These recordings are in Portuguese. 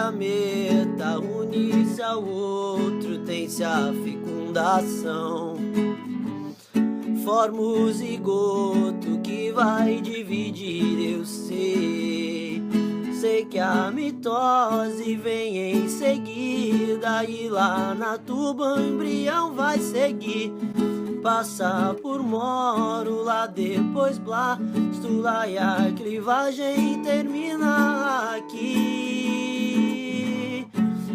gameta une-se ao outro, tem-se a fecundação. Forma o zigoto que vai dividir, eu sei. Sei que a mitose vem em seguida, e lá na tuba o embrião vai seguir. Passa por mórula, depois blástula, e a clivagem termina aqui.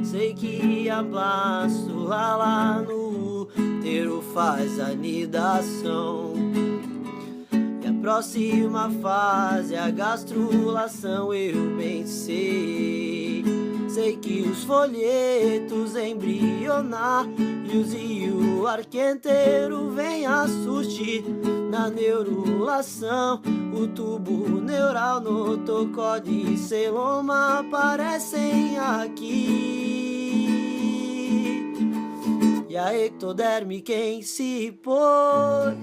Sei que a blástula lá no útero faz a nidação, e a próxima fase é a gastrulação, eu bem sei. Sei que os folhetos embrionários e o arquenteiro vem a surgir na neurulação. O tubo neural, notocorde e celoma aparecem aqui. E a ectoderme quem se pôs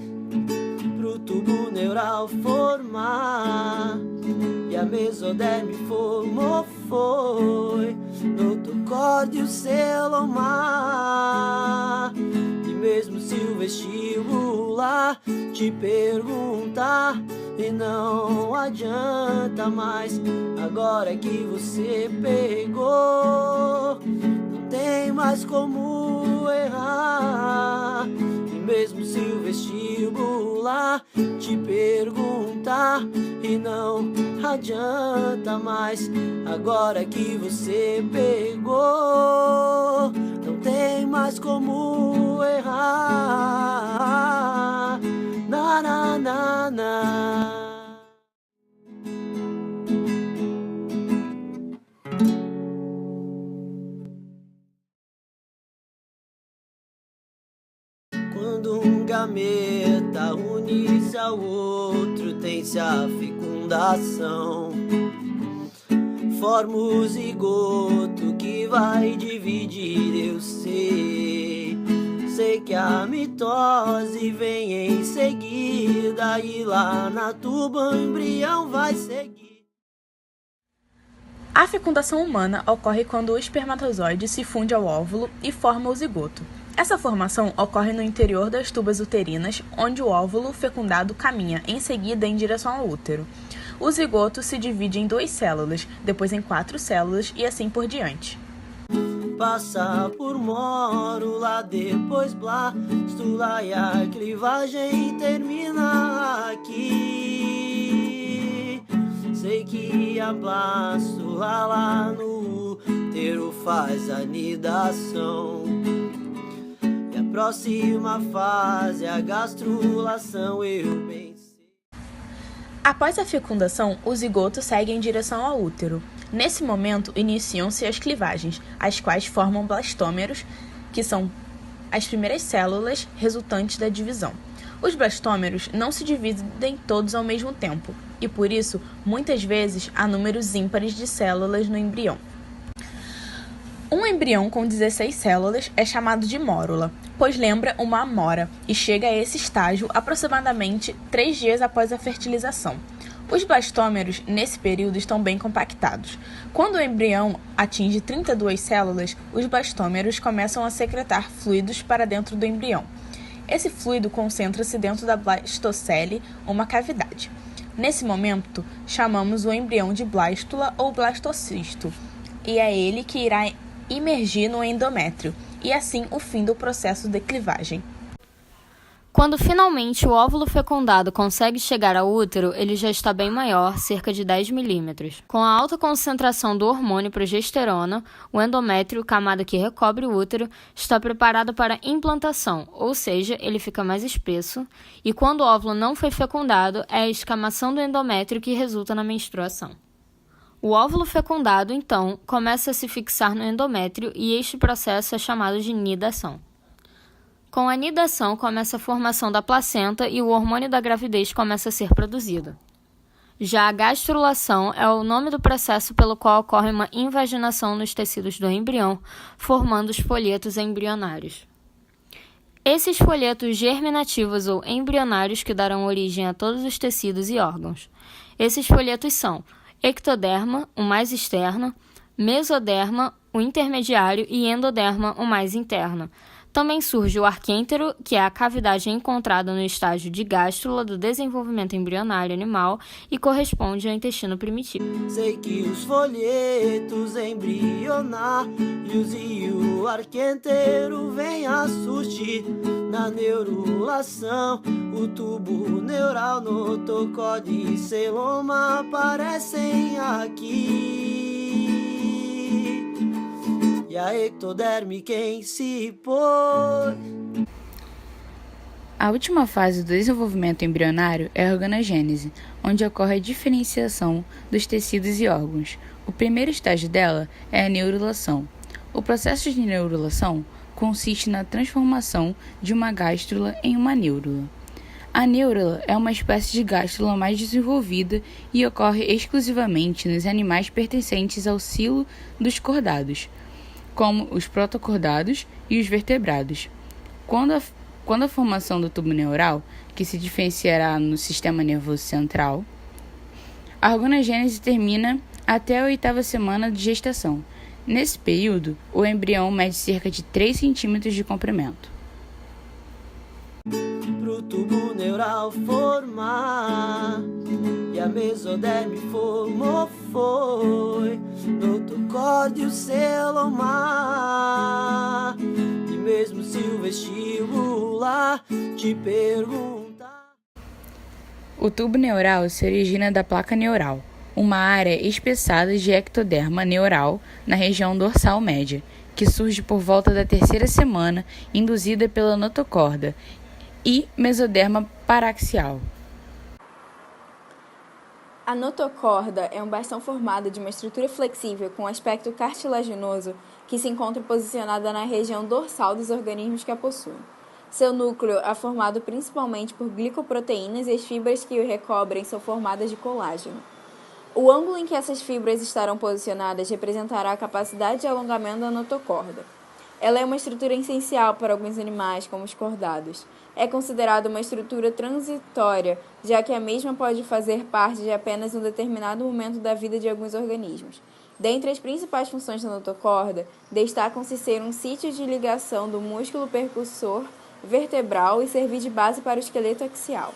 pro tubo neural formar, e a mesoderme formou foi notocorde e o celomar. E mesmo se o vestibular te perguntar, e não adianta mais, agora que você pegou, não tem mais como errar. E mesmo se o vestibular te perguntar, e não adianta mais, agora que você pegou, não tem mais como errar. Na, na, na, na. Quando um gameta une-se ao outro, tem-se a fecundação. Forma o zigoto que vai dividir, eu sei. Sei que a mitose vem em seguida, e lá na tuba o embrião vai seguir. A fecundação humana ocorre quando o espermatozoide se funde ao óvulo e forma o zigoto. Essa formação ocorre no interior das tubas uterinas, onde o óvulo fecundado caminha em seguida em direção ao útero. O zigoto se divide em 2 células, depois em 4 células e assim por diante. Passa por mórula, depois blástula, e a clivagem termina aqui. Sei que a blástula lá no útero faz a nidação, e a próxima fase é a gastrulação, eu bem sei. Após a fecundação, o zigoto segue em direção ao útero. Nesse momento, iniciam-se as clivagens, as quais formam blastômeros, que são as primeiras células resultantes da divisão. Os blastômeros não se dividem todos ao mesmo tempo, e por isso, muitas vezes, há números ímpares de células no embrião. Um embrião com 16 células é chamado de mórula, pois lembra uma amora, e chega a esse estágio aproximadamente 3 dias após a fertilização. Os blastômeros, nesse período, estão bem compactados. Quando o embrião atinge 32 células, os blastômeros começam a secretar fluidos para dentro do embrião. Esse fluido concentra-se dentro da blastocele, uma cavidade. Nesse momento, chamamos o embrião de blástula ou blastocisto, e é ele que irá imergir no endométrio, e assim o fim do processo de clivagem. Quando finalmente o óvulo fecundado consegue chegar ao útero, ele já está bem maior, cerca de 10 milímetros. Com a alta concentração do hormônio progesterona, o endométrio, camada que recobre o útero, está preparado para implantação, ou seja, ele fica mais espesso, e quando o óvulo não foi fecundado, é a escamação do endométrio que resulta na menstruação. O óvulo fecundado, então, começa a se fixar no endométrio e este processo é chamado de nidação. Com a nidação, começa a formação da placenta e o hormônio da gravidez começa a ser produzido. Já a gastrulação é o nome do processo pelo qual ocorre uma invaginação nos tecidos do embrião, formando os folhetos embrionários. Esses folhetos germinativos ou embrionários que darão origem a todos os tecidos e órgãos. Esses folhetos são ectoderma, o mais externo, mesoderma, o intermediário, e endoderma, o mais interno. Também surge o arquêntero, que é a cavidade encontrada no estágio de gástrula do desenvolvimento embrionário animal e corresponde ao intestino primitivo. Sei que os folhetos embrionários e o arquêntero vêm a surgir na neurulação. O tubo neural, notocorde e celoma aparecem aqui. E a ectoderme quem se pôs. A última fase do desenvolvimento embrionário é a organogênese, onde ocorre a diferenciação dos tecidos e órgãos. O primeiro estágio dela é a neurulação. O processo de neurulação consiste na transformação de uma gástrula em uma neurula. A neurula é uma espécie de gástrula mais desenvolvida e ocorre exclusivamente nos animais pertencentes ao silo dos cordados, como os protocordados e os vertebrados. Quando a formação do tubo neural, que se diferenciará no sistema nervoso central, a organogênese termina até a 8ª semana de gestação. Nesse período, o embrião mede cerca de 3 centímetros de comprimento. Pro tubo neural formar e a mesoderme formou foi notocorde e o celomar. E mesmo se o vestibular te perguntar, o tubo neural se origina da placa neural, uma área espessada de ectoderma neural na região dorsal média, que surge por volta da 3ª semana, induzida pela notocorda e mesoderma paraxial. A notocorda é um bastão formado de uma estrutura flexível com aspecto cartilaginoso que se encontra posicionada na região dorsal dos organismos que a possuem. Seu núcleo é formado principalmente por glicoproteínas e as fibras que o recobrem são formadas de colágeno. O ângulo em que essas fibras estarão posicionadas representará a capacidade de alongamento da notocorda. Ela é uma estrutura essencial para alguns animais, como os cordados. É considerada uma estrutura transitória, já que a mesma pode fazer parte de apenas um determinado momento da vida de alguns organismos. Dentre as principais funções da notocorda, destacam-se ser um sítio de ligação do músculo percussor vertebral e servir de base para o esqueleto axial.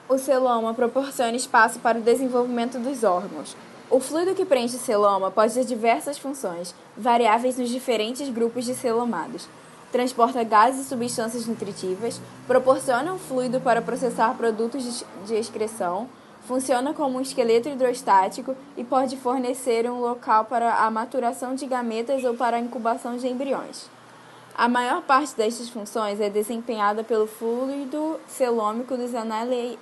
O celoma proporciona espaço para o desenvolvimento dos órgãos. O fluido que preenche o celoma pode ter diversas funções, variáveis nos diferentes grupos de celomados. Transporta gases e substâncias nutritivas, proporciona um fluido para processar produtos de excreção, funciona como um esqueleto hidrostático e pode fornecer um local para a maturação de gametas ou para a incubação de embriões. A maior parte destas funções é desempenhada pelo fluido celômico dos anelídeos.